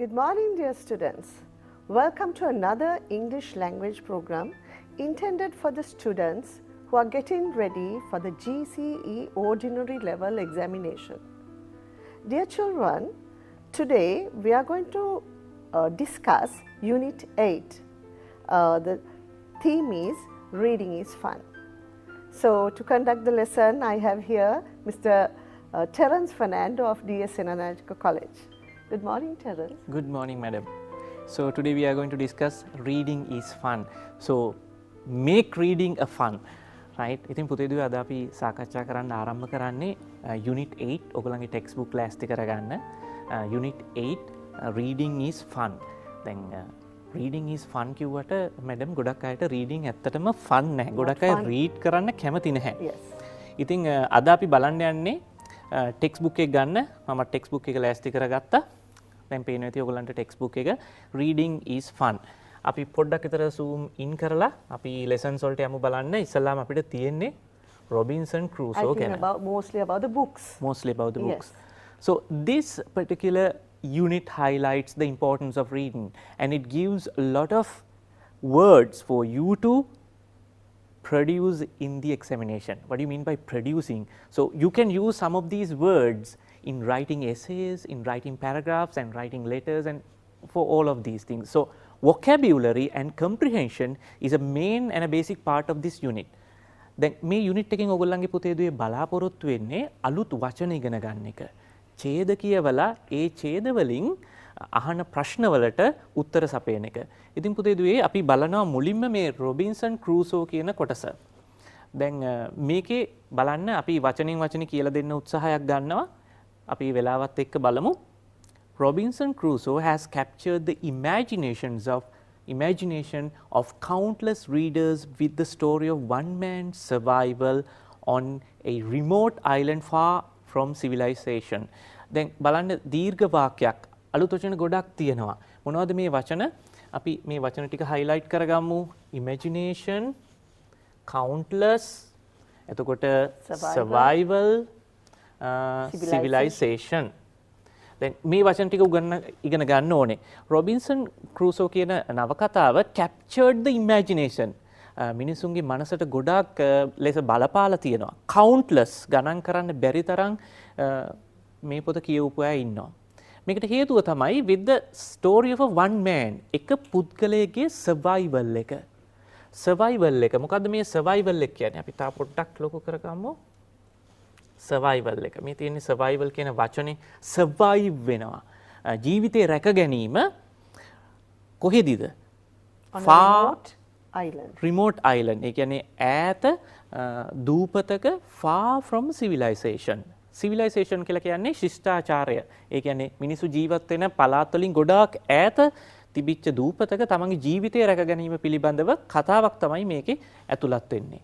Good morning, dear students. Welcome to another English language program intended for the students who are getting ready for the GCE Ordinary Level Examination. Dear children, today we are going to discuss Unit 8. The theme is Reading is Fun. So, to conduct the lesson, I have here Mr. Terence Fernando of DS International College. Good morning, Terence. Good morning, madam. So, today we are going to discuss reading is fun. So, make reading a fun. Right? ඉතින් පුතේදුවේ අද අපි සාකච්ඡා කරන්න ආරම්භ කරන්නේ Unit 8 ඔයගොල්ලන්ගේ text book ලෑස්ති කරගන්න. Unit 8 reading is fun. දැන් reading is fun කිව්වට madam ගොඩක් අයට reading ඇත්තටම fun නැහැ. ගොඩක් අය read කරන්න කැමති නැහැ. Yes. ඉතින් අද අපි බලන්න යන්නේ text book එක ගන්න. මම text book එක ලෑස්ති කරගත්තා. දැන් පේනවා ඇති ඔයගොල්ලන්ට text book එක reading is fun. අපි පොඩ්ඩක් විතර zoom in කරලා අපි lessons වලට යමු බලන්න. ඉස්සල්ලාම අපිට තියෙන්නේ Robinson Crusoe ගැන. Mostly about the books. Mostly about the Yes. books. So this particular unit highlights the importance of reading, and it gives a lot of words for you to produce in the examination. What do you mean by producing? So you can use some of these words in writing essays, in writing paragraphs and writing letters, and for all of these things. So vocabulary and comprehension is a main and a basic part of this unit. දැන් මේ unit එකෙන් ඔයගොල්ලන්ගේ පුතේදුවේ බලාපොරොත්තු වෙන්නේ අලුත් වචන ඉගෙන ගන්න එක. ඡේද කියවලා ඒ ඡේද වලින් අහන ප්‍රශ්න වලට උත්තර සපයන එක. ඉතින් පුතේදුවේ අපි බලනවා මුලින්ම මේ රොබින්සන් ක්‍රූසෝ කියන කොටස. දැන් මේකේ බලන්න අපි වචනින් වචන කියලා දෙන්න උත්සාහයක් ගන්නවා. අපි වෙලාවත් එක්ක බලමු. Robinson Crusoe has captured the imagination of countless readers with the story of one man's survival on a remote island far from civilization. දැන් බලන්න දීර්ඝ වාක්‍යයක් අලුත් වචන ගොඩක් තියෙනවා. මොනවද මේ වචන? අපි මේ වචන ටික highlight කරගමු. Imagination, countless, එතකොට survival, civilization. දැන් මේ වචන ටික ඉගෙන ගන්න ඕනේ. රොබින්සන් ක්‍රූසෝ කියන නවකතාව captured the imagination. මිනිසුන්ගේ මනසට ගොඩක් ලෙස බලපාලා තියෙනවා. countless ගණන් කරන්න බැරි තරම් මේ පොත කියවපු අය ඉන්නවා. මේකට හේතුව තමයි with the story of a one man. එක පුද්ගලයෙක්ගේ survival එක. survival එක. මොකද්ද මේ survival එක කියන්නේ? අපි තා පොඩ්ඩක් ලොකු කරගමු. survival එක. මේ තියෙන්නේ survival කියන වචනේ survive වෙනවා. ජීවිතේ රැක ගැනීම කොහෙදද? far island. remote island. ඒ කියන්නේ ඈත දූපතක far from civilization. civilization කියලා කියන්නේ ශිෂ්ටාචාරය. ඒ කියන්නේ මිනිසු ජීවත් වෙන පළාත් වලින් ගොඩාක් ඈත තිබිච්ච දූපතක තමන්ගේ ජීවිතය රැක ගැනීම පිළිබඳව කතාවක් තමයි මේකේ ඇතුළත් වෙන්නේ.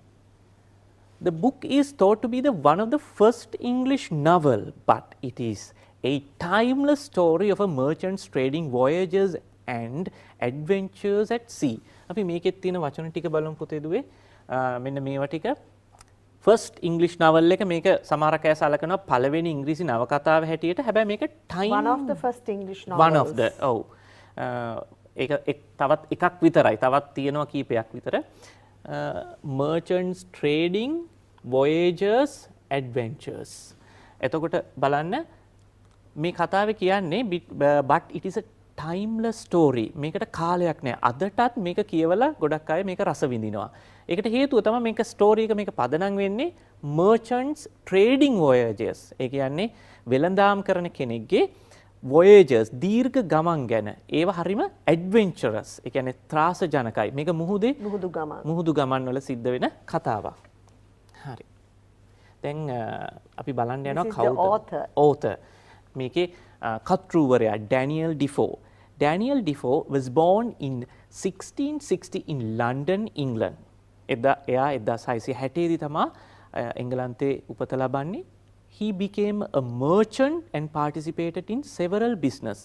The book is thought to be one of the first English novel, but it is a timeless story of a merchant's trading voyages and adventures at sea. අපි මේකෙත් තියෙන වචන ටික බලමු පුතේදුවේ. මෙන්න මේවා ටික. first English novel එක මේක සමහරක් අය සලකනවා පළවෙනි ඉංග්‍රීසි නවකතාව හැටියට. හැබැයි මේක one of the first English novels. one of the ඒක තවත් එකක් විතරයි. තවත් තියෙනවා කීපයක් විතර. merchants trading voyages adventures. එතකොට බලන්න මේ කතාවේ කියන්නේ but it is a timeless story. මේකට කාලයක් නෑ. අදටත් මේක කියවලා ගොඩක් අය මේක රස විඳිනවා. ඒකට හේතුව තමයි මේක ස්ටෝරි එක මේක පදනම් වෙන්නේ merchants trading voyages. ඒ කියන්නේ වෙළඳාම් කරන කෙනෙක්ගේ voyages දීර්ඝ ගමන් ගැන. ඒවා හරිම adventurous. ඒ කියන්නේ ත්‍රාසජනකයි. මේක මුහුදු ගමන් වල සිද්ධ වෙන කතාවක්. හරි. දැන් අපි බලන්න යනවා කවුද? author. මේකේ කතුරුවරයා Daniel Defoe. Daniel Defoe was born in 1660 in London, England. එයා 1660 දී තමයි එංගලන්තේ උපත ලබන්නේ. He became a merchant and participated in several business.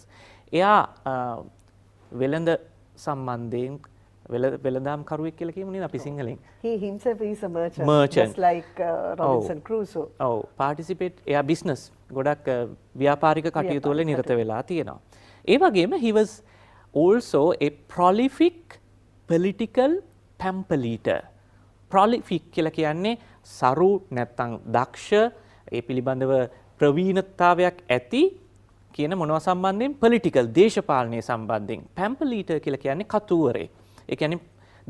එයා වෙළඳ සම්බන්ධයෙන් වෙළඳාම් කරුවෙක් කියලා කියමු නේද අපි සිංහලෙන්. He himself is a merchant. Just like Robinson Crusoe. participate එයා business ගොඩක් ව්‍යාපාරික කටයුතු වල නිරත වෙලා තියෙනවා. ඒ වගේම he was also a prolific political pamphleteer. Prolific කියලා කියන්නේ සරු නැත්තම් දක්ෂ ඒ පිළිබඳව ප්‍රවීණතාවයක් ඇති කියන මොනවා සම්බන්ධයෙන් political දේශපාලනය සම්බන්ධයෙන්. pamphleteer කියලා කියන්නේ කතුවරේ. ඒ කියන්නේ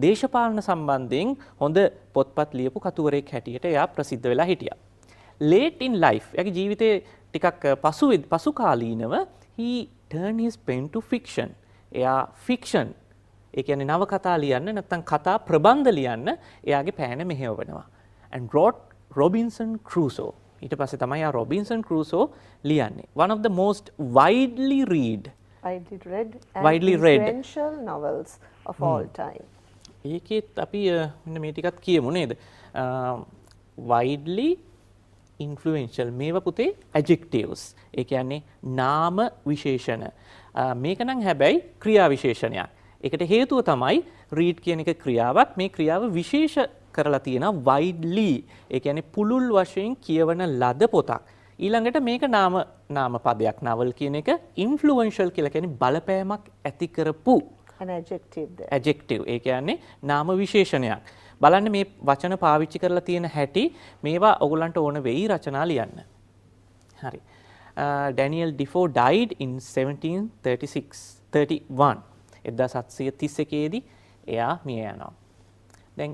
දේශපාලන සම්බන්ධයෙන් හොඳ පොත්පත් ලියපු කතුවරයෙක් හැටියට එයා ප්‍රසිද්ධ වෙලා හිටියා. Late in life එයාගේ ජීවිතේ ටිකක් පසු කාලීනව he turned his pen to fiction. එයා fiction ඒ කියන්නේ නවකතා ලියන්න නැත්නම් කතා ප්‍රබන්ධ ලියන්න එයාගේ පෑන මෙහෙවනවා. And wrote Robinson Crusoe. ඊට පස්සේ තමයි ආ Robinson Crusoe ලියන්නේ. One of the most widely read and influential novels of all time. ඒකෙත් අපි මෙන්න මේ ටිකත් කියමු නේද? widely influential මේවා පුතේ adjectives. ඒ කියන්නේ නාම විශේෂණ. මේක නම් හැබැයි ක්‍රියා විශේෂණයක්. ඒකට හේතුව තමයි read කියන එක ක්‍රියාවක්. මේ ක්‍රියාව විශේෂ කරලා තියෙනවා widely. ඒ කියන්නේ පුළුල් වශයෙන් කියවන ලද පොතක්. ඊළඟට මේක නාම පදයක්. novel කියන එක influential කියලා කියන්නේ බලපෑමක් ඇති කරපු an adjective there. adjective. ඒ කියන්නේ නාම විශේෂණයක්. බලන්න මේ වචන පාවිච්චි කරලා තියෙන හැටි මේවා ඔයගලන්ට ඕන වෙයි රචනා ලියන්න. හරි. Daniel Defoe died in 1731. 1731 දී එයා මිය යනවා. දැන්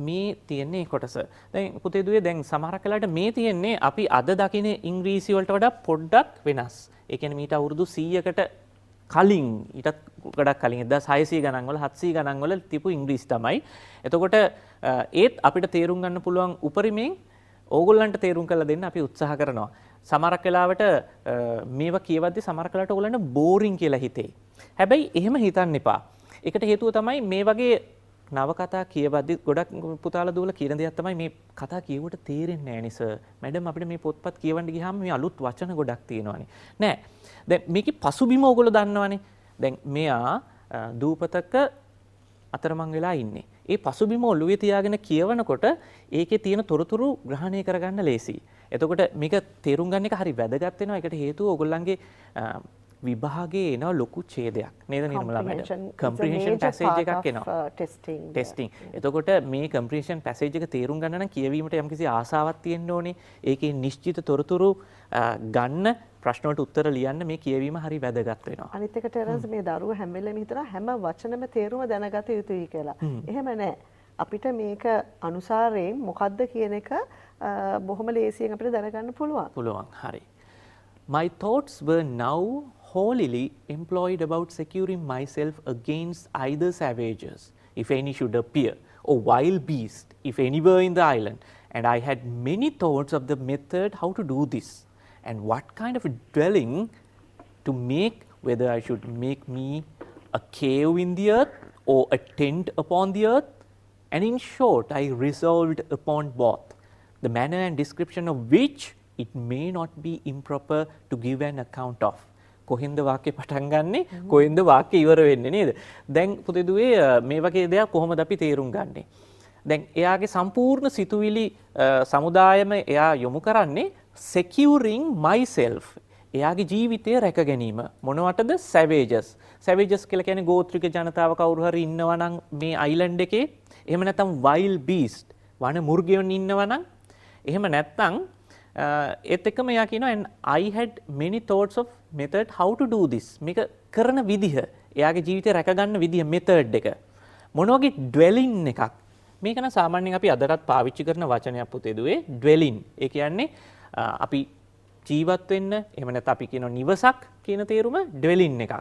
මේ තියෙන්නේ කොටස. දැන් පුතේ දුවේ දැන් සමහරක් වෙලාවට මේ තියෙන්නේ අපි අද දකින ඉංග්‍රීසි වලට වඩා පොඩ්ඩක් වෙනස්. ඒ කියන්නේ මීට අවුරුදු 100කට කලින් ඊටත් ගොඩක් කලින් 1600 ගණන් වල 700 ගණන් වල තිබු ඉංග්‍රීසි තමයි. එතකොට ඒත් අපිට තේරුම් ගන්න පුළුවන් උපරිමයෙන් ඕගොල්ලන්ට තේරුම් කරලා දෙන්න අපි උත්සාහ කරනවා. සමහරක් වෙලාවට මේවා කියවද්දි සමහරක් වෙලාවට ඕගොල්ලන්ට බෝරින් කියලා හිතේ. හැබැයි එහෙම හිතන්න එපා. ඒකට හේතුව තමයි මේ වගේ නවකතා කියවද්දි ගොඩක් පුතාලා දුවලා කියන දෙයක් තමයි මේ කතා කියුවට තේරෙන්නේ නැහැ නේ සර්. මැඩම් අපිට මේ පොත්පත් කියවන්න ගියාම මේ අලුත් වචන ගොඩක් තියෙනවානේ. නෑ. දැන් මේකේ පසුබිම ඕගොල්ලෝ දන්නවනේ. දැන් මෙයා දූපතක අතරමං වෙලා ඉන්නේ. ඒ පසුබිම ඔළුවේ තියාගෙන කියවනකොට ඒකේ තියෙන තොරතුරු ග්‍රහණය කරගන්න ලේසියි. එතකොට මේක තේරුම් ගන්න එක හරි වැදගත් වෙනවා. ඒකට හේතුව ඕගොල්ලන්ගේ විභාගයේ එන ලොකු ඡේදයක් නේද නිර්මලා මැඩම්? comprehension passage එකක් එනවා. testing. එතකොට මේ comprehension passage එක තේරුම් ගන්න නම් කියවීමට යම්කිසි ආසාවක් තියෙන්න ඕනේ. ඒකේ නිශ්චිත තොරතුරු ගන්න ප්‍රශ්න වලට උත්තර ලියන්න මේ කියවීම හරි වැදගත් වෙනවා. අනිත් එක ටෙරන්ස් මේ දරුවා හැම වෙලෙම හිතනවා හැම වචනෙම තේරුම දැනගත යුතුයි කියලා. එහෙම නැහැ. අපිට මේක අනුසාරයෙන් මොකද්ද කියන එක බොහොම ලේසියෙන් අපිට දැනගන්න පුළුවන්. හරි. My thoughts were now wholly employed about securing myself against either savages, if any should appear, or wild beast, if any were in the island. And I had many thoughts of the method how to do this, and what kind of a dwelling to make, whether I should make me a cave in the earth or a tent upon the earth. And in short, I resolved upon both, the manner and description of which it may not be improper to give an account of. කොහෙන්ද වාක්‍ය පටන් ගන්නෙ කොහෙන්ද වාක්‍ය ඉවර වෙන්නේ නේද? දැන් පුතේ දුවේ මේ වගේ දෙයක් කොහොමද අපි තේරුම් ගන්නෙ? දැන් එයාගේ සම්පූර්ණ සිතුවිලි සමුදායම එයා යොමු කරන්නේ securing myself. එයාගේ ජීවිතය රැක ගැනීම. මොනවටද? savages. savages කියලා කියන්නේ ගෝත්‍රික ජනතාව කවුරු හරි ඉන්නවා නම් මේ අයිලන්ඩ් එකේ. එහෙම නැත්නම් wild beast වන මුර්ගයන් ඉන්නවා නම්. එහෙම නැත්නම් ඒත් එක්කම එයා කියනවා and I had many thoughts of method how to do this. මේක කරන විදිහ, එයාගේ ජීවිතය රැක ගන්න විදිහ method එක. මොන වගේ dwelling එකක්. මේක නම් සාමාන්‍යයෙන් අපි අදටත් පාවිච්චි කරන වචනයක් පුතේ දුවේ dwelling. ඒ කියන්නේ අපි ජීවත් වෙන්න එහෙම නැත්නම් අපි කියන නිවසක් කියන තේරුම dwelling එකක්.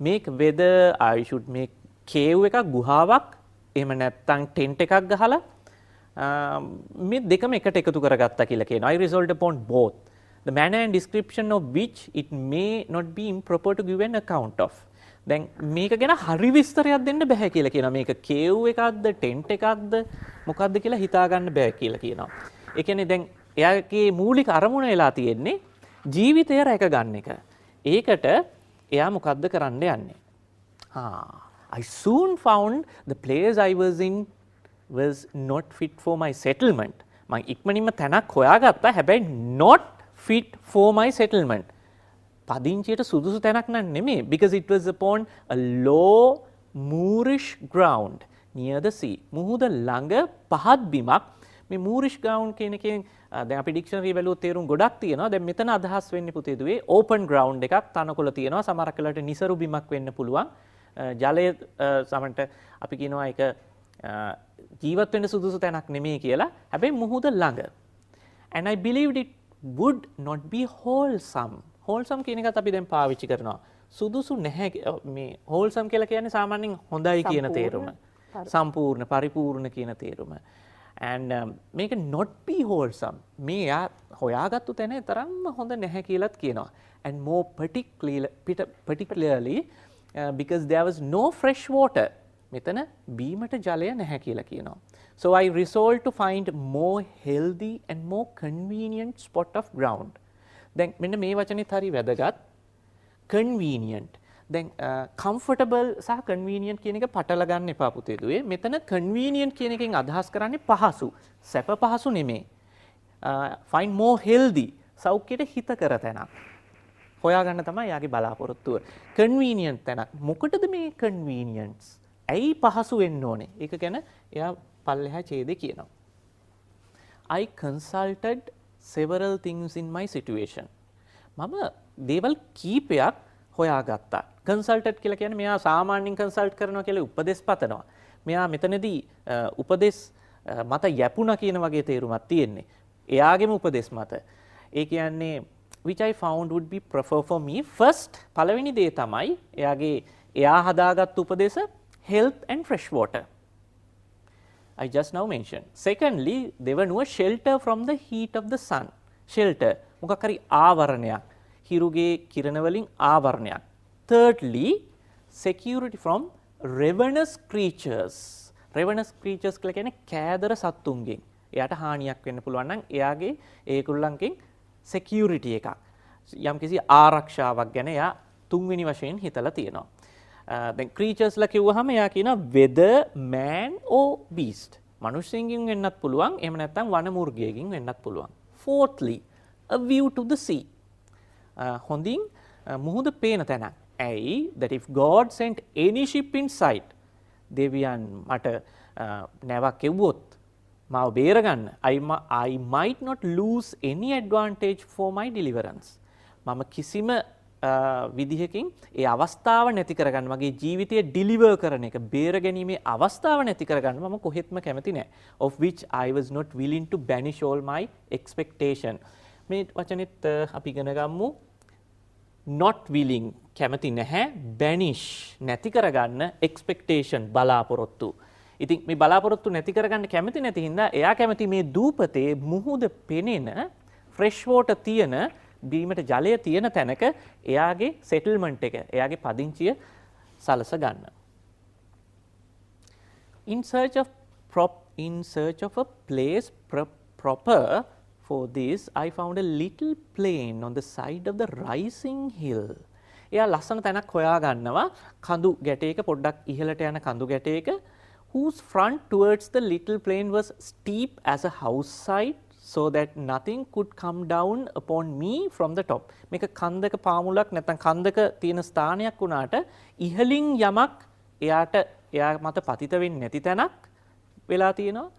make whether I should make cave එකක් ගුහාවක් එහෙම නැත්නම් tent එකක් ගහලා මේ දෙකම එකට එකතු කරගත්තා කියලා කියනවා. I resolved upon both, the manner and description of which it may not be improper to give an account of. දැන් මේක ගැන හරි විස්තරයක් දෙන්න බෑ කියලා කියනවා. මේක cave එකක්ද tent එකක්ද මොකක්ද කියලා හිතා ගන්න බෑ කියලා කියනවා. ඒ කියන්නේ දැන් එයාගේ මූලික අරමුණ වෙලා තියෙන්නේ ජීවිතය රැක ගන්න එක. ඒකට එයා මොකද්ද කරන්න යන්නේ? I soon found the place I was in was not fit for my settlement. මම ඉක්මනින්ම තැනක් හොයාගත්තා. හැබැයි not fit for my settlement. පදිංචියට සුදුසු තැනක් නම් නෙමෙයි, because it was upon a low moorish ground near the sea. මුහුද ළඟ පහත් බිමක්. මේ moorish ground කියන එකෙන් දැන් අපි ඩික්ෂනරි බැලුවොත් තේරුම් ගොඩක් තියෙනවා. දැන් මෙතන අදහස් වෙන්නේ පුතේ දුවේ open ground එකක්, තනකොළ තියෙනවා. සමහරක් වෙලාවට නිසරු බිමක් වෙන්න පුළුවන්. ජලය සමන්ට අපි කියනවා ඒක ජීවත් වෙන්න සුදුසු තැනක් නෙමෙයි කියලා. හැබැයි මුහුද ළඟ. And I believed it would not be wholesome. Wholesome කියන එකත් අපි දැන් පාවිච්චි කරනවා. සුදුසු නැහැ මේ wholesome කියලා කියන්නේ සාමාන්‍යයෙන් හොඳයි කියන තේරුම. සම්පූර්ණ පරිපූර්ණ කියන තේරුම. And මේක not be wholesome. මේ යා හොයාගත්තු තැන තරම්ම හොඳ නැහැ කියලාත් කියනවා. And more particularly because there was no fresh water. මෙතන බීමට ජලය නැහැ කියලා කියනවා. So I resolved to find more healthy and more convenient spot of ground. දැන් මෙන්න මේ වචනේත් හරි වැදගත්. convenient. දැන් comfortable සහ convenient කියන එක පටල ගන්න එපා පුතේ දුවේ. මෙතන convenient කියන එකෙන් අදහස් කරන්නේ පහසු. සැප පහසු නෙමෙයි. find more healthy. සෞඛ්‍යයට හිතකර තැනක්. හොයාගන්න තමයි යාගේ බලාපොරොත්තුව. convenient තැනක්. මොකටද මේ convenience? ඇයි පහසු වෙන්න ඕනේ? ඒක ගැන එයා පල්ලෙහා ඡේදේ කියනවා. I consulted several things in my situation. මම දේවල් කීපයක් හොයාගත්තා. consulted කියලා කියන්නේ මෙයා සාමාන්‍යයෙන් consult කරනවා කියලා උපදෙස් පතනවා. මෙයා මෙතනදී උපදෙස් මත යැපුණා කියන වගේ තේරුමක් තියෙන්නේ. එයාගේම උපදෙස් මත. ඒ කියන්නේ which I found would be prefer for me. First පළවෙනි දේ තමයි එයා හදාගත්තු උපදෙස health and fresh water. I just now mentioned. Secondly, they were no shelter from the heat of the sun. Shelter, මොකක් හරි ආවරණයක්. හිරුගේ කිරණ වලින් ආවරණයක්. Thirdly, security from ravenous creatures. Ravenous creatures කියලා කියන්නේ කෑදර සත්තුන්ගෙන්. එයාට හානියක් වෙන්න පුළුවන් නම් එයාගේ ඒගොල්ලන්ගෙන් security එකක්. යම්කිසි ආරක්ෂාවක් ගැන එයා තුන්වෙනි වශයෙන් හිතලා තියෙනවා. දැන් creatures ලා කිව්වහම එයා කියනවා whether man or beast. මනුෂ්‍යයෙන්ගෙන් වෙන්නත් පුළුවන්, එහෙම නැත්නම් වනමුර්ගයෙන්ගෙන් වෙන්නත් පුළුවන්. Fourthly, a view to the sea. හොඳින් මුහුද පේන තැනක්. ඇයි? That if God sent any ship in sight, දෙවියන් මට නැවක් එව්වොත් මාව බේරගන්න, I might not lose any advantage for my deliverance. මම කිසිම විදිහකින් ඒ අවස්ථාව නැති කරගන්න, මගේ ජීවිතය ඩිලිවර් කරන එක, බේර ගැනීමේ අවස්ථාව නැති කරගන්න මම කොහෙත්ම කැමති නැහැ. Of which I was not willing to banish all my expectation. මේ වචනෙත් අපි ඉගෙන ගමු. not willing කැමති නැහැ, banish නැති කරගන්න, expectation බලාපොරොත්තු. ඉතින් මේ බලාපොරොත්තු නැති කරගන්න කැමති නැති හින්දා එයා කැමති මේ දූපතේ මුහුද පෙනෙන fresh water තියෙන, බීමට ජලය තියෙන තැනක එයාගේ settlement එක, එයාගේ පදිංචිය සලස ගන්න. In search of a place proper for this, I found a little plain on the side of the rising hill. එයා ලස්සන තැනක් හොයා ගන්නවා, කඳු ගැටයක, පොඩ්ඩක් ඉහළට යන කඳු ගැටයක, whose front towards the little plain was steep as a house side, so that nothing could come down upon me from the top. මේක කන්දක පාමුලක් නැත්නම් කන්දක තියෙන ස්ථානයක් වුණාට ඉහළින් යමක් එයා මත පතිත වෙන්නේ නැති තැනක් වෙලා තියෙනවා.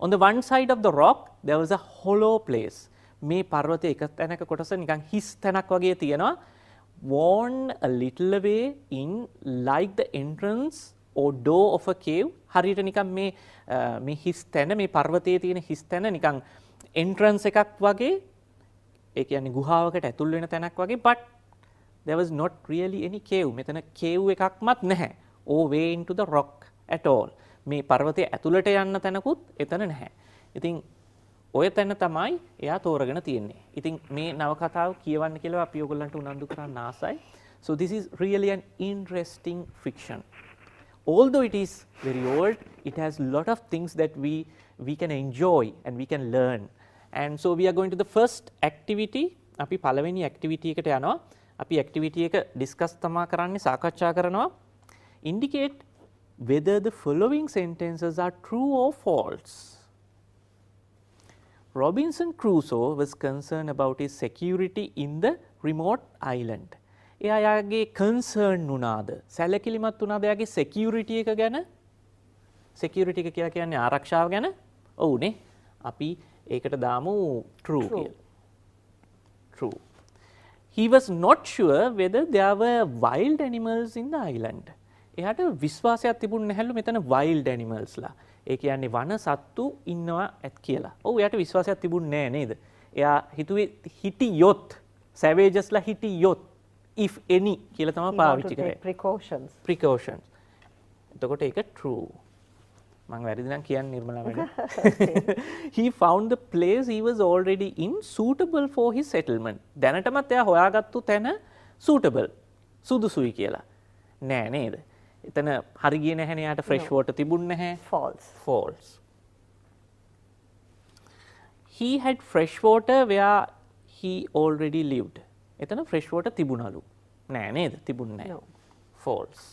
On the one side of the rock there was a hollow place. මේ පර්වතයේ එක තැනක කොටස නිකන් හිස් තැනක් වගේ තියෙනවා. Worn a little away in like the entrance or door of a cave. හරියට නිකන් මේ හිස් තැන, මේ පර්වතයේ තියෙන හිස් තැන නිකන් entrance එකක් වගේ, ඒ කියන්නේ ගුහාවකට ඇතුල් වෙන තැනක් වගේ, but there was not really any cave. මෙතන cave එකක්වත් නැහැ. or way into the rock at all. මේ පර්වතයේ ඇතුළට යන්න තැනකුත් එතන නැහැ. ඉතින් ඔය තැන තමයි එයා තෝරගෙන තියෙන්නේ. ඉතින් මේ නවකතාව කියවන්න කියලා අපි ඔයගොල්ලන්ට උනන්දු කරන්න ආසයි. So this is really an interesting fiction. Although it is very old, it has a lot of things that we can enjoy and we can learn. And so we are going to the first activity. අපි පළවෙනි activity එකට යනවා. අපි activity එක discuss තමා කරන්නේ, සාකච්ඡා කරනවා. Indicate whether the following sentences are true or false. Robinson Crusoe was concerned about his security in the remote island. එයා යාගේ කන්සර්න් වුණාද? සැලකිලිමත් වුණාද යාගේ security එක ගැන? security එක කියලා කියන්නේ ආරක්ෂාව ගැන? ඔව්නේ. අපි ඒකට දාමු true කියලා. True. He was not sure whether there were wild animals in the island. එයාට විශ්වාසයක් තිබුණ නැහැලු මෙතන wild animals ලා. ඒ කියන්නේ වන සත්තු ඉන්නවා ඇත් කියලා. ඔව් එයාට විශ්වාසයක් තිබුණ නෑ නේද? එයා හිතුවේ හිටියොත් savages ලා හිටියොත් if any කියලා තමයි පාවිච්චි කරේ. Precautions. Precautions. එතකොට ඒක true. මම වැරදි නම් කියන්න Nirmala madam. He found the place he was already in suitable for his settlement. දැනටමත් එයා හොයාගත්තු තැන suitable. සුදුසුයි කියලා. නෑ නේද? එතන හරි ගියේ නැහැනේ යාට fresh water තිබුණ නැහැ. False. False. He had fresh water where he already lived. එතන fresh water තිබුණලු. නෑ නේද? තිබුණ නැහැ. No. False.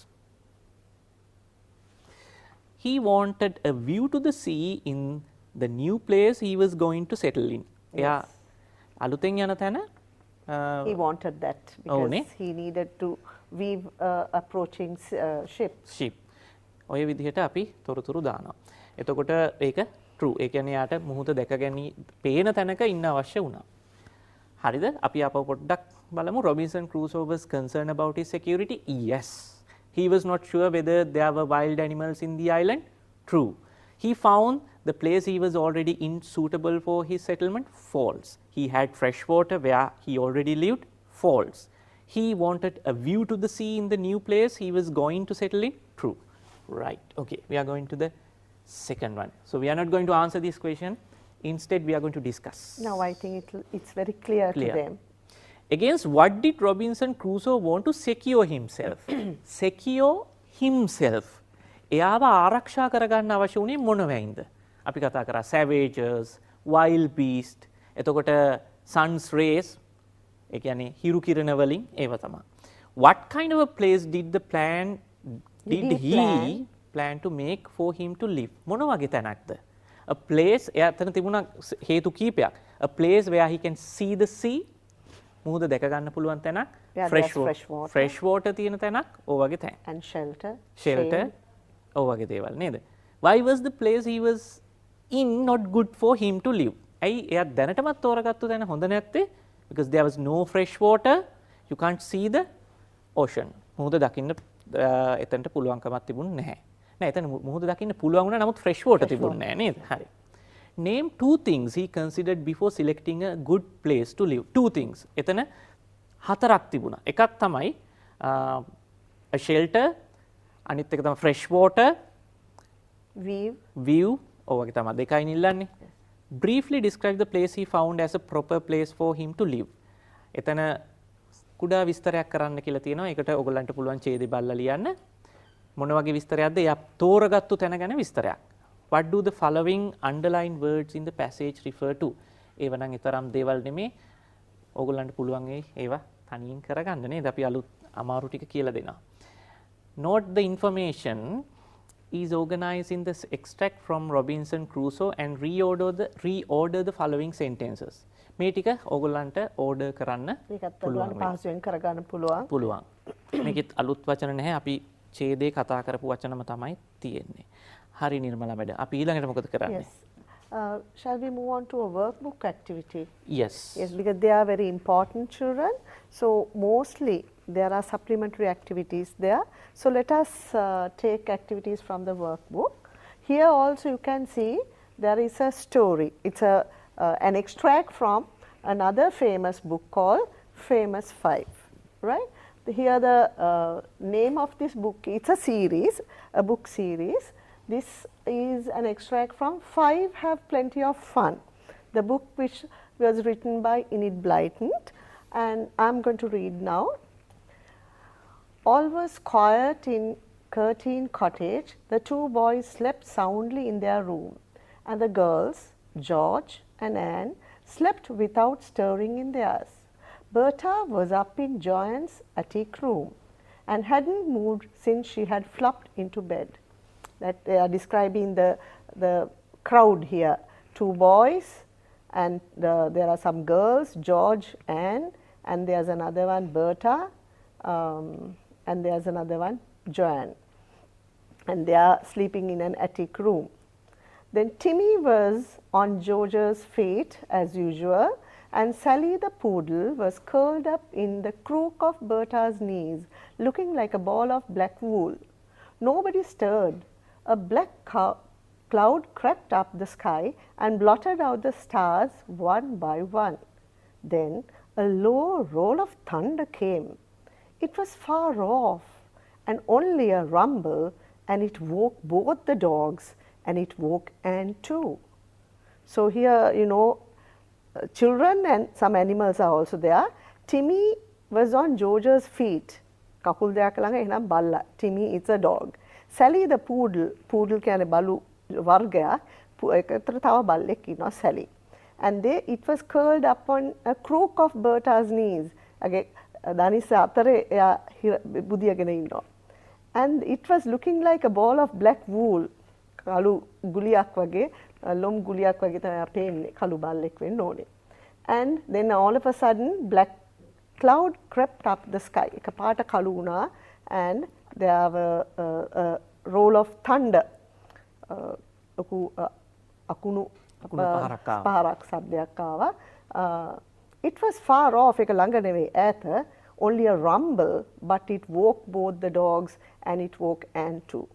He wanted a view to the sea in the new place he was going to settle in. එයා අලුතෙන් යන තැන He wanted that because he needed to view approaching ship. ඔය විදිහට අපි තොරතුරු දානවා. එතකොට ඒක true. ඒ කියන්නේ යාට මුහුද දැක ගැනී පේන තැනක ඉන්න අවශ්‍ය වුණා. හරිද? අපි ආපහු පොඩ්ඩක් බලමු. Robinson Crusoe was concerned about his security. Yes. He was not sure whether there were wild animals in the island. True. He found the place he was already in suitable for his settlement. False. He had fresh water where he already lived. False. He wanted a view to the sea in the new place he was going to settle in. True. Right. Okay. We are going to the second one. So we are not going to answer this question. Instead, we are going to discuss. Now I think it's very clear to them. Against what did Robinson Crusoe want to secure himself? Secure himself. එයාව ආරක්ෂා කරගන්න අවශ්‍ය වුණේ මොනවයින්ද? අපි කතා කරා savages, wild beast, එතකොට sun's rays, ඒ කියන්නේ හිරු කිරණ වලින් ඒව තමයි. What kind of a place did he plan to make for him to live? මොන වගේ තැනක්ද? A place, එයාට තිබුණා හේතු කීපයක්. A place where he can see the sea, මුහුද දැක ගන්න පුළුවන් තැනක්, fresh water තියෙන තැනක්, ඔය වගේ තැන්. And shelter. ඔය වගේ දේවල් නේද? Why was the place he was in not good for him to live? ඇයි එයා දැනටමත් තෝරගත්තු තැන හොඳ නැත්තේ? Because there was no fresh water, you can't see the ocean. මුහුද දකින්න එතනට පුළුවන්කමක් තිබුණ නැහැ. නෑ එතන මුහුද දකින්න පුළුවන් වුණා නමුත් fresh water තිබුණ නැහැ නේද? හරි. Name two things he considered before selecting a good place to live. Two things. එතන හතරක් තිබුණා. එකක් තමයි a shelter, අනිත් එක තමයි fresh water, view. ඔය වගේ තමයි දෙකයි නිල්ලන්නේ. Briefly describe the place he found as a proper place for him to live. එතන කුඩා විස්තරයක් කරන්න කියලා තියෙනවා. ඒකට ඔයගොල්ලන්ට පුළුවන් ඡේදය බලලා ලියන්න. මොන වගේ විස්තරයක්ද? එයා තෝරගත්තු තැන ගැන විස්තරයක්. What do the following underlined words in the passage refer to? ඒව නම් ඊතරම් දේවල් නෙමේ. ඕගොල්ලන්ට පුළුවන් ඒවා තනියෙන් කරගන්න නේද? අපි අලුත් අමාරු ටික කියලා දෙනවා. Note the information is organized in this extract from Robinson Crusoe and reorder the following sentences. මේ ටික ඕගොල්ලන්ට order කරන්න පුළුවන්. පහසුවෙන් කරගන්න පුළුවන්. මේකෙත් අලුත් වචන නැහැ. අපි ඡේදේ කතා කරපු වචනම තමයි තියෙන්නේ. Hari Nirmala madam. අපි ඊළඟට මොකද කරන්නේ? Yes. Shall we move on to a workbook activity? Yes. Yes, because they are very important, children. So mostly there are supplementary activities there. So let us take activities from the workbook. Here also you can see there is a story. It's an extract from another famous book called Famous Five, right? Here the name of this book, it's a series, a book series. This is an extract from Five Have Plenty of Fun, the book which was written by Enid Blyton, and I'm going to read now. All was quiet in Curtin Cottage. The two boys slept soundly in their room, and the girls, George and Anne, slept without stirring in theirs. Bertha was up in Joanne's attic room and hadn't moved since she had flopped into bed. That they are describing the crowd here. Two boys and there are some girls, George, Anne, and there's another one, Bertha, and there's another one, Joanne. And they are sleeping in an attic room. Then Timmy was on George's feet as usual, and Sally the poodle was curled up in the crook of Berta's knees, looking like a ball of black wool. Nobody stirred. A black cloud crept up the sky and blotted out the stars one by one. Then a low roll of thunder came. It was far off, and only a rumble, and it woke both the dogs, and it woke Anne too. So here, children and some animals are also there. Timmy was on George's feet. කකුල් දෙකක් ළඟ එහෙනම් බල්ලා. Timmy is a dog. Sally the poodle. Poodle කියන්නේ බලු වර්ගයක්. ඒකට තව බල්ලෙක් ඉන්නවා Sally. And it was curled up on a crook of Berta's knees. අගේ දනිස්ස අතරේ එයා බුදියගෙන ඉන්නවා. And it was looking like a ball of black wool. කළු ගුලියක් වගේ ලොම් ගුලියක් වගේ තමයි පේන්නේ කළු බල්ලෙක් වෙන්න ඕනේ. And then all of a sudden black cloud crept up the sky. එකපාරට කළු වුණා, and there were a roll of thunder. අකුණු පහරක් සද්දයක් ආවා. It was far off, එක ළඟ නෙවෙයි ඈත. Only a rumble, but it woke both the dogs and it woke Anne too.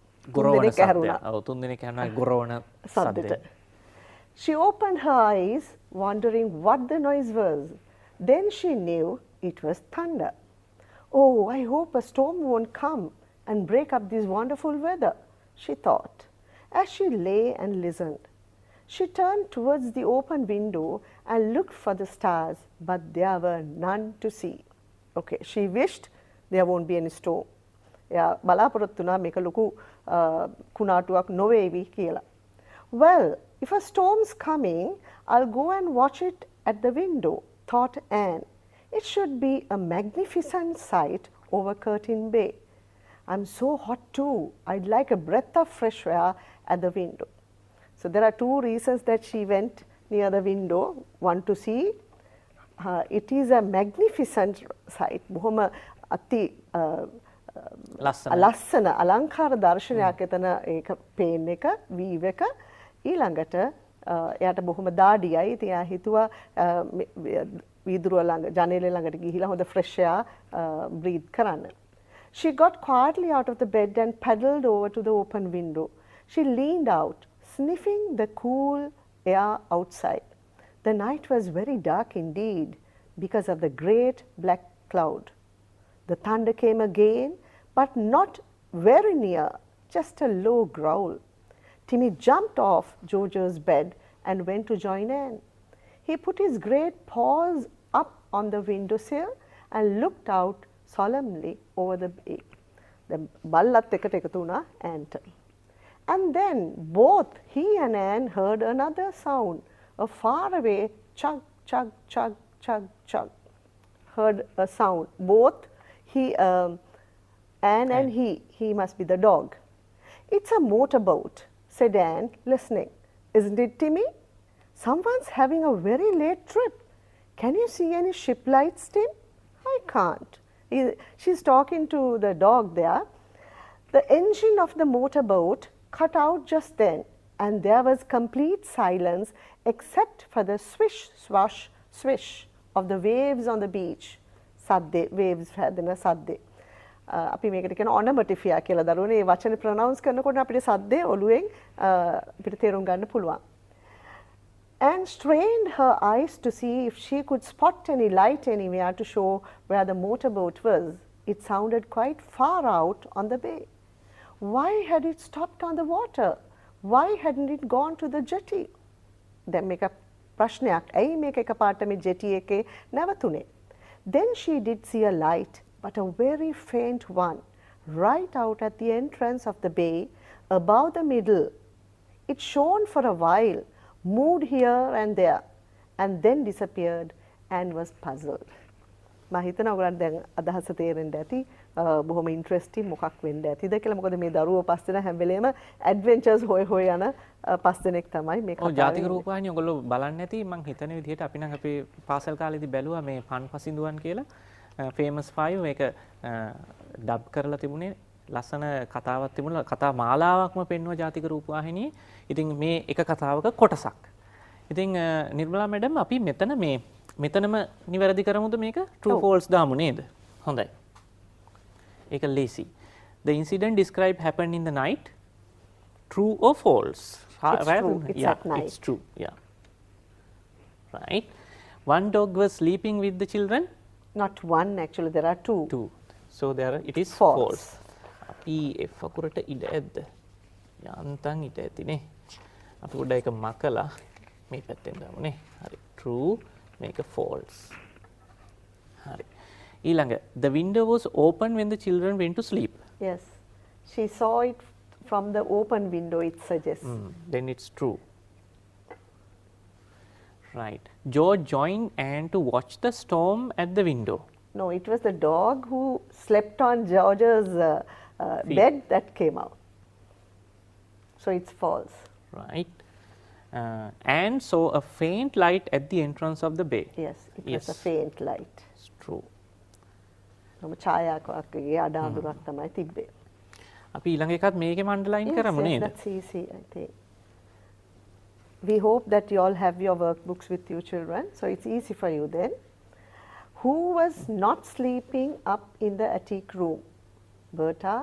She opened her eyes, wondering what the noise was. Then she knew it was thunder. Oh, I hope a storm won't come and break up this wonderful weather, she thought, as she lay and listened. She turned towards the open window and looked for the stars, but there were none to see. Okay, she wished there won't be any storm. බලාපොරොත්තු වුණා මේක ලොකු කුණාටුවක් නොවේවි කියලා. Well, if a storm's coming, I'll go and watch it at the window, thought Anne. It should be a magnificent sight over Curtin Bay. I'm so hot too. I'd like a breath of fresh air at the window. So there are two reasons that she went near the window. One, to see. It is a magnificent sight. බොහොම අති ලස්සන අලංකාර දර්ශනයක් එතන ඒක පේන එක වීව් එක. ඊළඟට එයාට බොහොම දාඩියයි. ඉතින් එයා හිතුවා වීදුරුව ළඟ ජනේලෙ ළඟට ගිහිලා හොඳ fresh air breathe කරන්න. She got quietly out of the bed and paddled over to the open window. She leaned out, sniffing the cool air outside. The night was very dark indeed because of the great black cloud. The thunder came again, but not very near, just a low growl. Timmy jumped off George's bed and went to join Anne. He put his great paws up on the windowsill and looked out solemnly over the bay. The ballat එකට එකතු වුණා Anne. And then both he and Anne heard another sound, a faraway chug, chug, chug, chug, chug. Heard a sound. Both Anne and he must be the dog. It's a motorboat, said Anne, listening. Isn't it, Timmy? Someone's having a very late trip. Can you see any ship lights, Tim? I can't. She's talking to the dog there. The engine of the motorboat cut out just then, and there was complete silence except for the swish, swash, swish of the waves on the beach. Sadde, waves හැදෙන සද්දේ. අපි මේකට කියන onomatopoeia කියලා දරුවනේ. මේ වචන pronounce කරනකොට අපිට සද්දේ ඔළුවෙන් අපිට තේරුම් ගන්න පුළුවන්. Anne strained her eyes to see if she could spot any light anywhere to show where the motorboat was. It sounded quite far out on the bay. Why had it stopped on the water? Why hadn't it gone to the jetty? දැන් මේක ප්‍රශ්නයක්. ඇයි මේක එකපාරට මේ jetty එකේ නැවතුනේ? Then she did see a light, but a very faint one, right out at the entrance of the bay, above the middle. It shone for a while, moved here and there, and then disappeared and was puzzled. මම හිතනවා ඔයගලන්ට දැන් අදහස තේරෙන්න ඇති. බොහොම interesting මොකක් වෙන්න ඇතිද කියලා. මොකද මේ දරුවෝ පස් දෙනා හැම වෙලේම ඇඩ්වෙන්චර්ස් හොය හොය යන පස් දෙනෙක් තමයි මේ කතාවේ. ඔව් ජාතික රූපවාහිනිය ඔයගොල්ලෝ බලන්නේ නැති මම හිතන විදිහට අපි නම් අපේ පාසල් කාලේදී බැලුවා මේ පන් පසින්දුවන් කියලා. famous 5 මේක ඩබ් කරලා තිබුණේ ලස්සන කතාවක් තිබුණා කතා මාලාවක්ම පෙන්වුවා ජාතික රූපවාහිනියේ. ඉතින් මේ එක කතාවක කොටසක්. ඉතින් නිර්මලා මැඩම් අපි මෙතනම නිවැරදි කරමුද මේක true false දාමු නේද? හොඳයි. ඒක ලේසි. The incident described happened in the night. True or false? It's true. It's at night. It's true. Yeah. Right. One dog was sleeping with the children. Not one, actually, there are two. Two. So it is False. false. අපි F අකුරට ඉඩ ඇද්ද? යන්තම් ඉඩ ඇතිනේ. අපි පොඩ්ඩක් ඒක මකලා මේ පැත්තෙන් දාමුනේ. හරි. True මේක false. හරි. ඊළඟ the window was open when the children went to sleep. Yes. She saw it from the open window, it suggests. Then it's true. Right. George joined Anne to watch the storm at the window. No, it was the dog who slept on George's bed that came out. So it's false. Right. Anne saw a faint light at the entrance of the bay. Yes, it was a faint light. It's true. ඡායාවක් වගේ අඩාඳුරක් තමයි තිබ්බේ. අපි ඊළඟ එකත් මේකේ මණ්ඩලයින් කරමු නේද? That's easy, I think. We hope that you all have your workbooks with you children, so it's easy for you then. Who was not sleeping up in the attic room? Berta,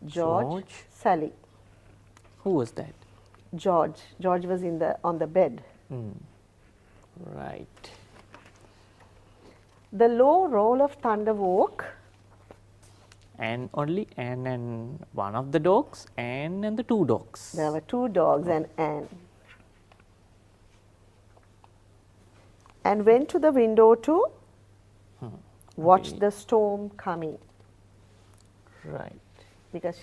George, Sally. Who was that? George. George was on the bed. Right. The low roll of thunder woke. And only Anne and one of the dogs, Anne and the two dogs. There were two dogs and Anne. And went to the window to watch the storm coming. Right. Because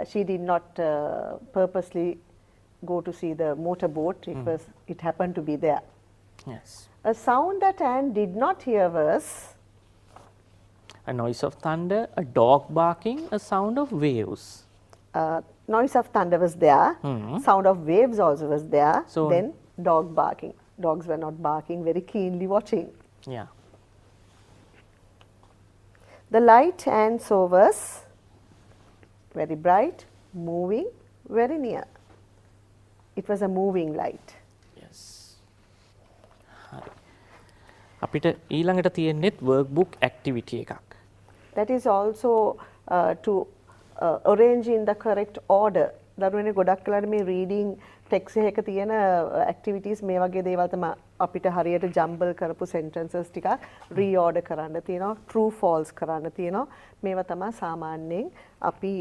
she did not purposely go to see the motorboat. It happened to be there. Yes. A sound that Anne did not hear was a noise of thunder, a dog barking, a sound of waves. Noise of thunder was there. Sound of waves also was there. So then dog barking. Dogs were not barking, very keenly watching. Yeah. The light Anne saw was very bright, moving, very near. It was a moving light. Yes. හරි. අපිට ඊළඟට තියෙන්නේත් workbook activity එකක්. That is also to arrange in the correct order. දරුවනේ ගොඩක් වෙලාවට මේ reading text එකක තියෙන activities මේ වගේ දේවල් තමයි අපිට හරියට jumble කරපු sentences ටිකක් reorder කරන්න තියෙනවා, true false කරන්න තියෙනවා. මේවා තමයි සාමාන්‍යයෙන් අපි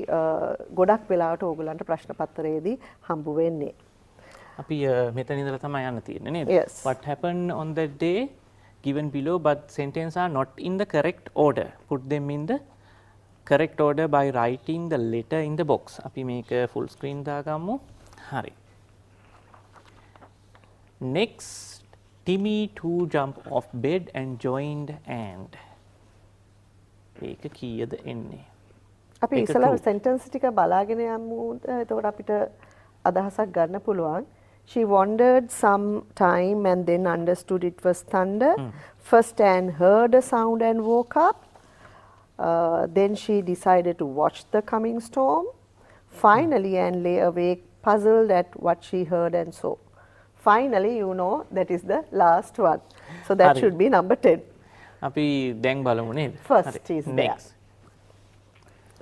ගොඩක් වෙලාවට ඕගොල්ලන්ට ප්‍රශ්න පත්‍රයේදී හම්බ වෙන්නේ. අපි මෙතන ඉඳලා තමයි යන්න තියෙන්නේ නේද? Yes. What happened on that day given below but sentences are not in the correct order. Put them in the correct order by writing the letter in the box. අපි මේක full screen දාගමු. හරි. Next, Timmy too jumped off bed and joined Anne. ඒක කීයද එන්නේ? අපි ඉස්සලා sentence ටික බලාගෙන යමු. එතකොට අපිට අදහසක් ගන්න පුළුවන්. She wandered some time and then understood it was thunder. First Anne heard a sound and woke up. Then she decided to watch the coming storm. Finally Anne lay awake, puzzled at what she heard and saw. Finally, you know, that is the last one. So that should be number 10. අපි දැන් බලමු නේද? First is there.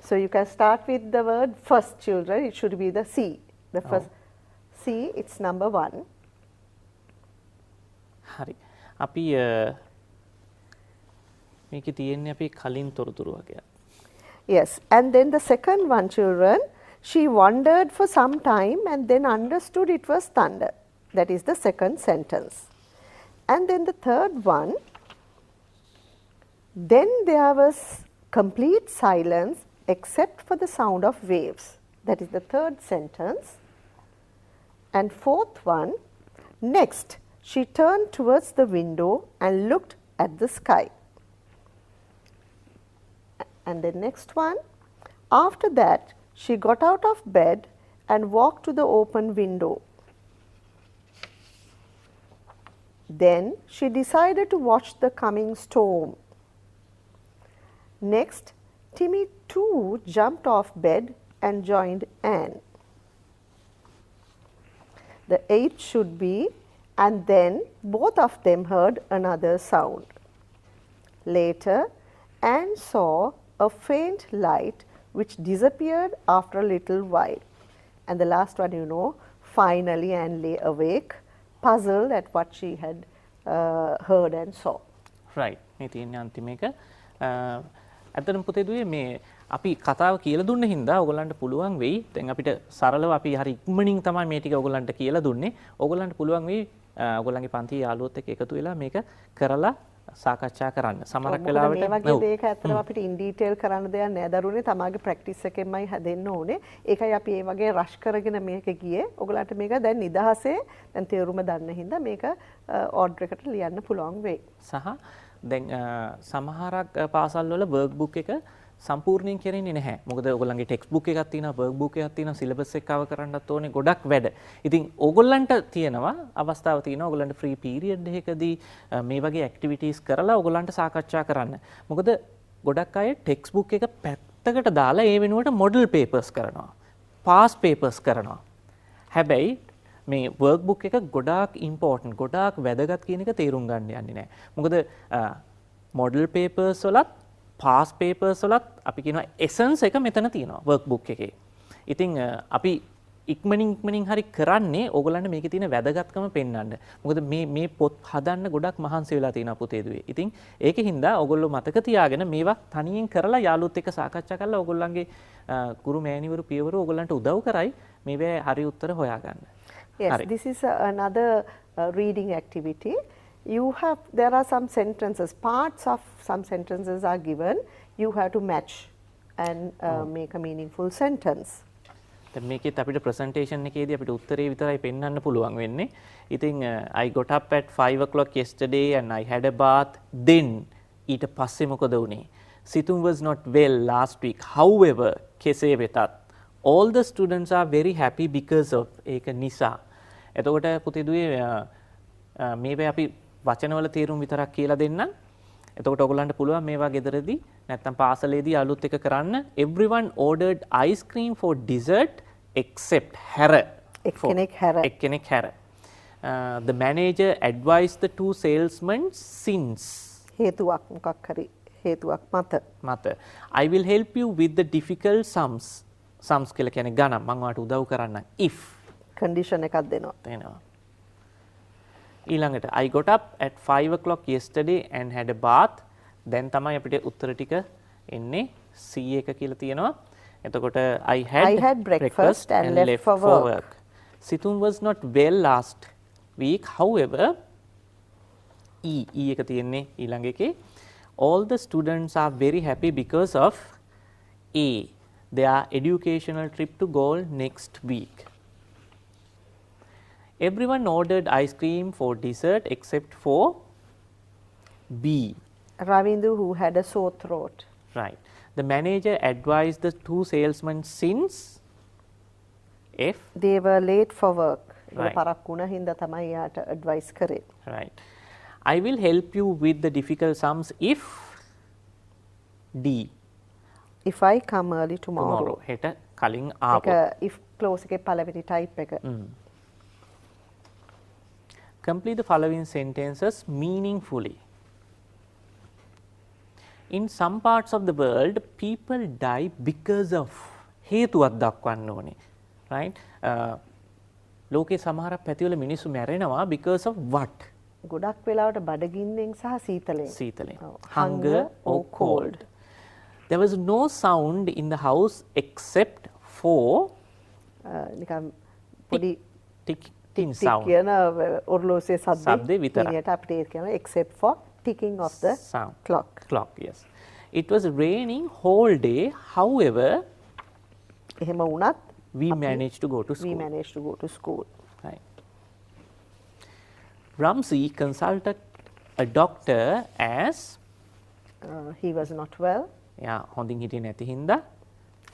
So you can start with the word first, children. It should be the C. The first C, it's number 1. හරි. අපි මේකේ තියෙන්නේ අපි කලින් තොරතුරු වගේ. Yes, and then the second one, children, she wandered for some time and then understood it was thunder. That is the second sentence. And then the third one, then there was complete silence except for the sound of waves. That is the third sentence. And fourth one, next she turned towards the window and looked at the sky. And the next one, after that she got out of bed and walked to the open window. Then she decided to watch the coming storm. Next, Timmy too jumped off bed and joined Anne. The eighth should be, and then both of them heard another sound. Later, Anne saw a faint light which disappeared after a little while. And the last one, finally Anne lay awake, puzzled at what she had heard and saw. Right. මේ තියෙන්නේ අන්තිම එක. ඇත්තටම පුතේ දුවේ මේ අපි කතාව කියලා දුන්න හින්දා ඔයගලන්ට පුළුවන් වෙයි. දැන් අපිට සරලව අපි හරි ඉක්මනින් තමයි මේ ටික ඔයගලන්ට කියලා දුන්නේ. ඔයගලන්ට පුළුවන් වෙයි ඔයගලන්ගේ පන්තියේ යාළුවොත් එක්ක එකතු වෙලා මේක කරලා සාකච්ඡා කරන්න. සමහරක් වෙලාවට මේ වගේ දෙයක ඇත්තටම අපිට ඉන් ඩීටේල් කරන්න දෙයක් නෑ දරුවනේ. තමාගේ ප්‍රැක්ටිස් එකෙන්මයි හැදෙන්න ඕනේ. ඒකයි අපි මේ වගේ රෂ් කරගෙන මේක ගියේ. ඔයගලන්ට මේක දැන් නිදහසේ දැන් තේරුම දන්න හින්දා මේක ඕඩර් එකට ලියන්න පුළුවන් වෙයි. සහ දැන් සමහරක් පාසල් වල වර්ක් බුක් එක සම්පූර්ණයෙන් කරන්නේ නැහැ. මොකද ඔයගොල්ලන්ගේ ටෙක්ස්ට් බුක් එකක් තියෙනවා, වර්ක් බුක් එකක් තියෙනවා, සිලබස් එක කවර් කරන්නත් ඕනේ ගොඩක් වැඩ. ඉතින් ඕගොල්ලන්ට තියෙනවා අවස්ථාව තියෙනවා ඔයගොල්ලන්ට ෆ්‍රී පීරියඩ් එකකදී මේ වගේ ඇක්ටිවිටීස් කරලා ඔයගොල්ලන්ට සාකච්ඡා කරන්න. මොකද ගොඩක් අය ටෙක්ස්ට් බුක් එක පැත්තකට දාලා ඒ වෙනුවට මොඩල් පේපර්ස් කරනවා. පාස් පේපර්ස් කරනවා. හැබැයි මේ වර්ක් බුක් එක ගොඩාක් ඉම්පෝර්ටන්ට්, ගොඩාක් වැදගත් කියන එක තේරුම් ගන්න යන්නේ නැහැ. මොකද මොඩල් පේපර්ස් වලත් පාස් පේපර්ස් වලත් අපි කියනවා එසන්ස් එක මෙතන තියෙනවා වර්ක් බුක් එකේ. ඉතින් අපි ඉක්මනින් හරි කරන්නේ ඕගොල්ලන්ට මේකේ තියෙන වැදගත්කම පෙන්වන්න. මොකද මේ පොත් හදන්න ගොඩක් මහන්සි වෙලා තියෙනවා පුතේ දුවේ. ඉතින් ඒකෙන් ඕගොල්ලෝ මතක තියාගෙන මේවා තනියෙන් කරලා යාළුවොත් එක්ක සාකච්ඡා කරලා ඕගොල්ලන්ගේ ගුරු මෑණිවරු පියවරු ඕගොල්ලන්ට උදව් කරයි මේවේ හරි උත්තර හොයාගන්න. Yes, this is another reading activity. There are some sentences, parts of some sentences are given. You have to match and make a meaningful sentence. දැන් මේකෙත් අපිට ප්‍රසන්ටේෂන් එකේදී අපිට උත්තරේ විතරයි පෙන්වන්න පුළුවන් වෙන්නේ. ඉතින් I got up at 5 o'clock yesterday and I had a bath. Then ඊට පස්සේ මොකද වුනේ? Situm was not well last week. However, කෙසේ වෙතත් all the students are very happy because of ඒක නිසා. එතකොට පුතේ දුවේ මේවේ අපි වචනවල තේරුම් විතරක් කියලා දෙන්නම්. එතකොට ඔයගොල්ලන්ට පුළුවන් මේවා ගෙදරදී නැත්නම් පාසලේදී අලුත් එක කරන්න. Everyone ordered ice cream for dessert except Hera. එක්කෙනෙක් හැර. The manager advised the two salesmen since හේතුවක් මොකක් හරි හේතුවක් මත. I will help you with the difficult sums. Sums කියලා කියන්නේ ගණන්. මම ඔයාලට උදව් කරන්නම්. If condition එකක් දෙනවා. ඊළඟට I got up at 5 o'clock yesterday and had a bath. then තමයි අපිට උත්තර ටික එන්නේ C එක කියලා තියෙනවා. එතකොට I had breakfast and left for work. Situm was not well last week. However, E එක තියෙන්නේ ඊළඟ එකේ. All the students are very happy because of A, their educational trip to Galle next week. Everyone ordered ice cream for dessert except for B, Ravindu, who had a sore throat. Right. The manager advised the two salesmen since F, they were late for work. Right. පරක් වුණ හින්දා තමයි යාට advice කරේ. Right. I will help you with the difficult sums if D, If I come early tomorrow. හෙට කලින් ආවොත්. ඒක if clause එකේ පළවෙනි type එක. Complete the following sentences meaningfully. In some parts of the world, people die because of හේතුවක් දක්වන්න ඕනේ. Right? ලෝකේ සමහර පැතිවල මිනිස්සු මැරෙනවා because of what? ගොඩක් වෙලාවට බඩගින්නෙන් සහ සීතලෙන්. සීතලෙන්. Hunger or cold. There was no sound in the house except for නිකන් පොඩි ticking sound. කියන ඔරලෝසුවේ සද්දේ විතරයි. එළියට අපිට ඒක කියනවා except for ticking of the sound. clock. Yes. It was raining whole day. However, එහෙම වුණත් we managed to go to we school. managed to go to school. Right. Ramsey consulted a doctor as He was not well. යා හොඳින් හිටියේ නැති හින්දා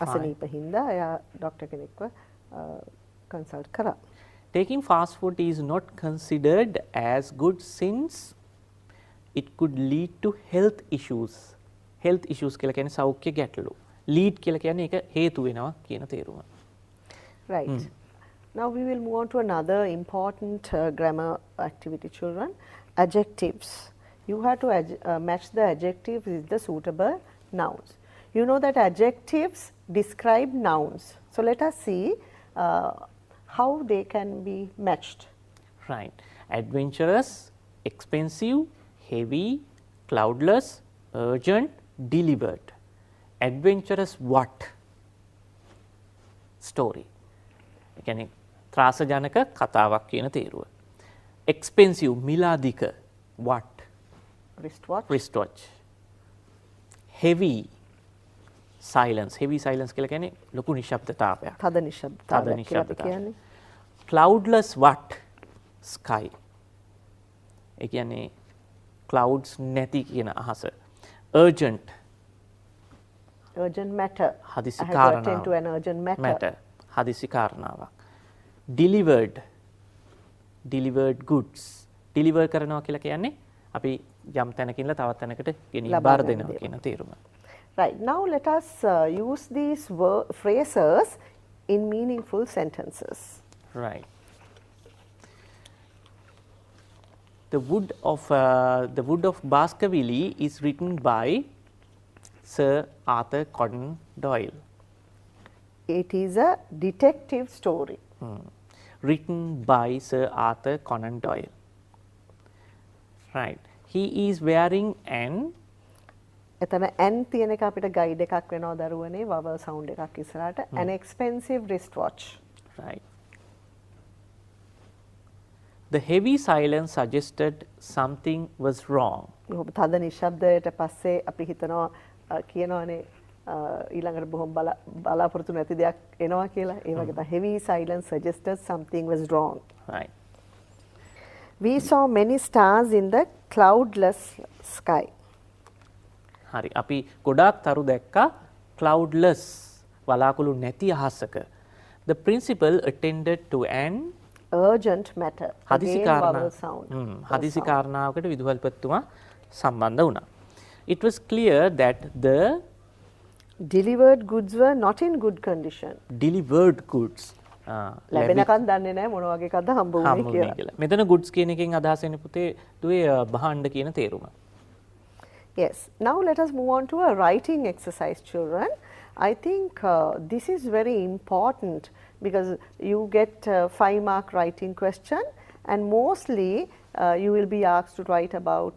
අසනීප හින්දා එයා ඩොක්ටර් කෙනෙක්ව කන්සල්ට් කරා. Taking fast food is not considered as good since it could lead to health issues. health issues කියලා කියන්නේ සෞඛ්‍ය ගැටලු. lead කියලා කියන්නේ ඒක හේතු වෙනවා කියන තේරුම. Right. Now we will move on to another important grammar activity, children. Adjectives. You have to match the adjectives with the suitable nouns. You know that adjectives describe nouns. So let us see how they can be matched. Right. Adventurous, expensive, heavy, cloudless, urgent, delivered. Adventurous what? Story. ඒ කියන්නේ ත්‍රාසජනක කතාවක් කියන තේරුව. Expensive, මිලාදික. What? Wristwatch. Wristwatch. Heavy, silence. Heavy silence කියලා කියන්නේ ලොකු නිශ්ශබ්දතාවයක්. තද නිශ්ශබ්දතාවයක් කියලා අපි කියන්නේ. Cloudless what? Sky. ඒ කියන්නේ clouds නැති කියන අහස. Urgent. Urgent matter. හදිසි I have to attend කාරණාව. to an urgent matter. හදිසි කාරණාවක්. Delivered. Delivered goods. Deliver කරනවා කියලා කියන්නේ අපි යම් තැනකින්ලා තවත් තැනකට ගෙනියන බාර දෙනවා කියන තේරුම. Right. Now let us use these phrases in meaningful sentences. Right. The Wood of Baskerville is written by Sir Arthur Conan Doyle. It is a detective story. Written by Sir Arthur Conan Doyle. Right. He is wearing an එතන n තියෙන එක අපිට guide එකක් වෙනවා දරුවනේ vowel sound එකක් ඉස්සරහට an expensive wristwatch. Right. The heavy silence suggested something was wrong. ඔබ තද නිශ්ශබ්දයට පස්සේ අපි හිතනවා කියනවානේ ඊළඟට බොහොම බලාපොරොත්තු නැති දෙයක් එනවා කියලා. ඒ වගේ තමයි heavy silence suggested something was wrong. Right. We saw many stars in the cloudless sky. හරි. අපි ගොඩාක් තරු දැක්කා cloudless වලාකුළු නැති අහසක. The principal attended to an urgent matter. හදිසි Again, vowel sound. හදිසි කාරණාවකට විදුහල්පතිතුමා සම්බන්ධ වුණා. It was clear that the delivered goods were not in good condition. delivered goods ලැබෙනකන් දන්නේ නැහැ මොන වගේ එකක්ද හම්බ වුනේ කියලා. මෙතන goods කියන එකෙන් අදහස් වෙන්නේ පුතේ දුවේ භාණ්ඩ කියන තේරුම. Yes. Now let us move on to a writing exercise, children. I think this is very important because you get 5-mark writing question and mostly you will be asked to write about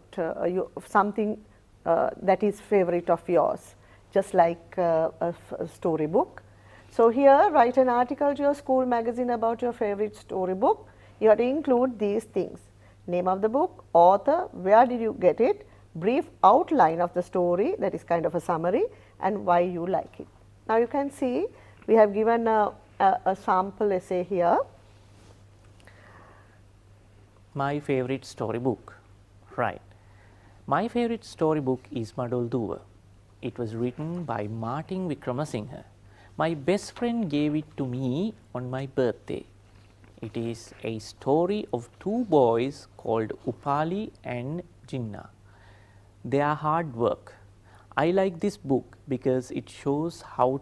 something that is favorite of yours, just like a storybook. So here write an article to your school magazine about your favorite storybook. You have to include these things: name of the book, author, where did you get it, brief outline of the story, that is kind of a summary, and why you like it. Now you can see we have given a sample essay here. My favorite storybook. Right. My favorite storybook is Madol Duva. It was written by Martin Wickramasinghe. My best friend gave it to me on my birthday. It is a story of 2 boys called Upali and Jinnah. Their hard work. I like this book because it shows how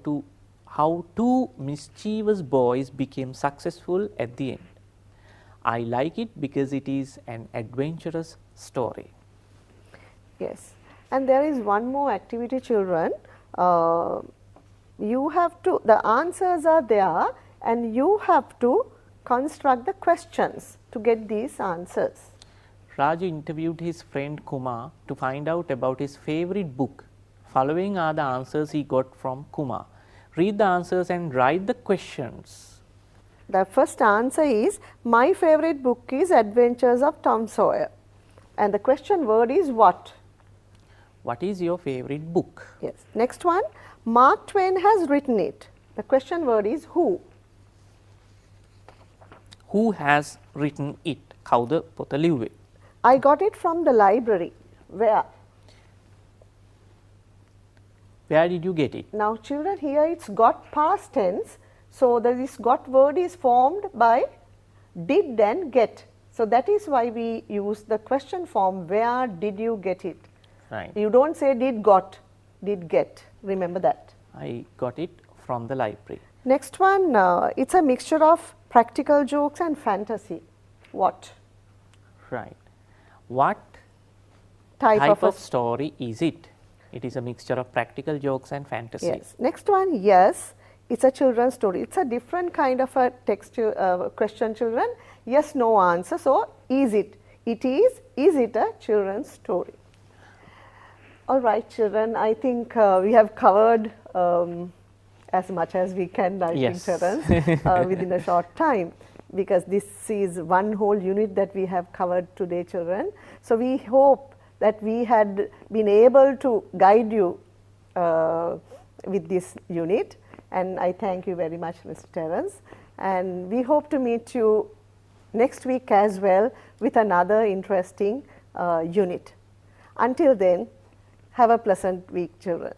2 mischievous boys became successful at the end. I like it because it is an adventurous story. Yes. And there is one more activity, children. You have to, the answers are there and you have to construct the questions to get these answers. Raju interviewed his friend Kumar to find out about his favorite book. Following are the answers he got from Kumar. Read the answers and write the questions. The first answer is, my favorite book is Adventures of Tom Sawyer. And the question word is what? What is your favorite book? Yes. Next one, Mark Twain has written it. The question word is who? Who has written it? කවුද පොත ලිව්වේ? I got it from the library. Where? Where did you get it? Now children, here it's got past tense. So this got word is formed by did and get. So that is why we use the question form, where did you get it? Right. You don't say did got. did get. Remember that. I got it from the library. Next one, it's a mixture of practical jokes and fantasy. What Right. What type, type of of story is it? It is a mixture of practical jokes and fantasy. Yes. Next one, yes, it's a children's story. It's a different kind of a text question, children. Yes, no answer. So, is it? It is it a children's story? All right, children, I think we have covered as much as we can, I Yes. think, children, within a short time, because this is one whole unit that we have covered today, children. So, we hope that we had been able to guide you with this unit, and I thank you very much, Mr. Terence, and we hope to meet you next week as well with another interesting unit. Until then, have a pleasant week, children.